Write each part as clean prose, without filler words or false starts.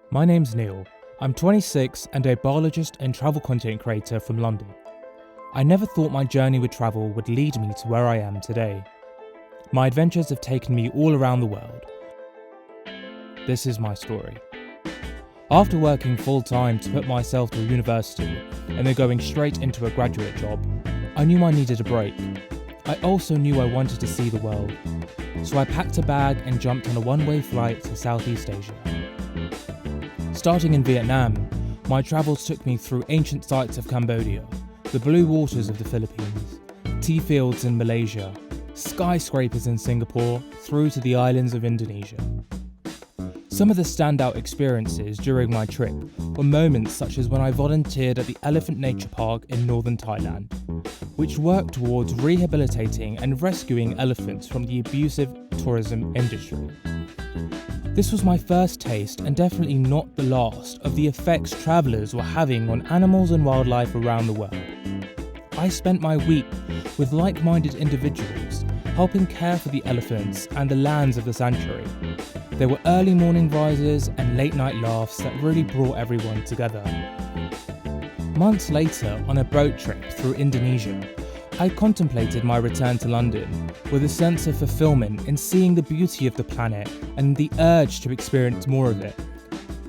My name's Neel. I'm 26 and a biologist and travel content creator from London. I never thought my journey with travel would lead me to where I am today. My adventures have taken me all around the world. This is my story. After working full-time to put myself through university and then going straight into a graduate job, I knew I needed a break. I also knew I wanted to see the world, so I packed a bag and jumped on a one-way flight to Southeast Asia. Starting in Vietnam, my travels took me through ancient sites of Cambodia, the blue waters of the Philippines, tea fields in Malaysia, skyscrapers in Singapore, through to the islands of Indonesia. Some of the standout experiences during my trip were moments such as when I volunteered at the Elephant Nature Park in northern Thailand, which worked towards rehabilitating and rescuing elephants from the abusive tourism industry. This was my first taste, and definitely not the last, of the effects travellers were having on animals and wildlife around the world. I spent my week with like-minded individuals, helping care for the elephants and the lands of the sanctuary. There were early morning rises and late night laughs that really brought everyone together. Months later, on a boat trip through Indonesia, I contemplated my return to London with a sense of fulfillment in seeing the beauty of the planet and the urge to experience more of it.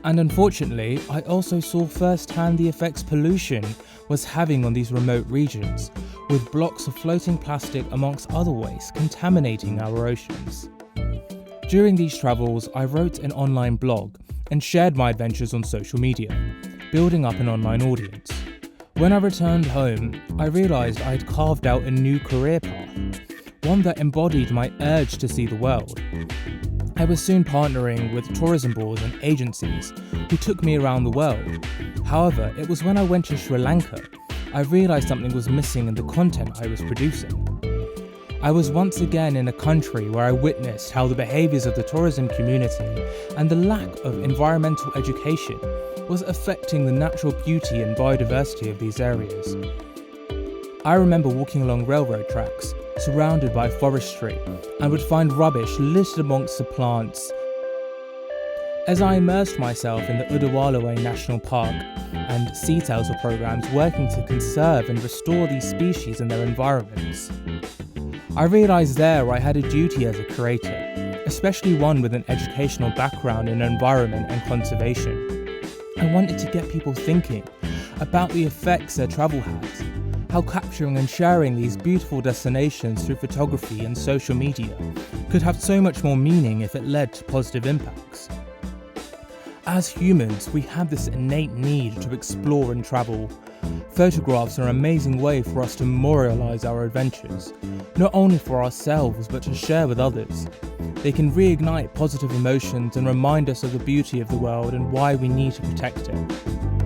And unfortunately, I also saw firsthand the effects pollution was having on these remote regions, with blocks of floating plastic amongst other waste contaminating our oceans. During these travels, I wrote an online blog and shared my adventures on social media, building up an online audience. When I returned home, I realised I had carved out a new career path, one that embodied my urge to see the world. I was soon partnering with tourism boards and agencies who took me around the world. However, it was when I went to Sri Lanka, I realised something was missing in the content I was producing. I was once again in a country where I witnessed how the behaviours of the tourism community and the lack of environmental education was affecting the natural beauty and biodiversity of these areas. I remember walking along railroad tracks, surrounded by forestry, and would find rubbish littered amongst the plants. As I immersed myself in the Udawalawe National Park and sea turtle programs working to conserve and restore these species and their environments, I realised there I had a duty as a creator, especially one with an educational background in environment and conservation. I wanted to get people thinking about the effects their travel has, how capturing and sharing these beautiful destinations through photography and social media could have so much more meaning if it led to positive impacts. As humans, we have this innate need to explore and travel. Photographs are an amazing way for us to memorialise our adventures, not only for ourselves but to share with others. They can reignite positive emotions and remind us of the beauty of the world and why we need to protect it.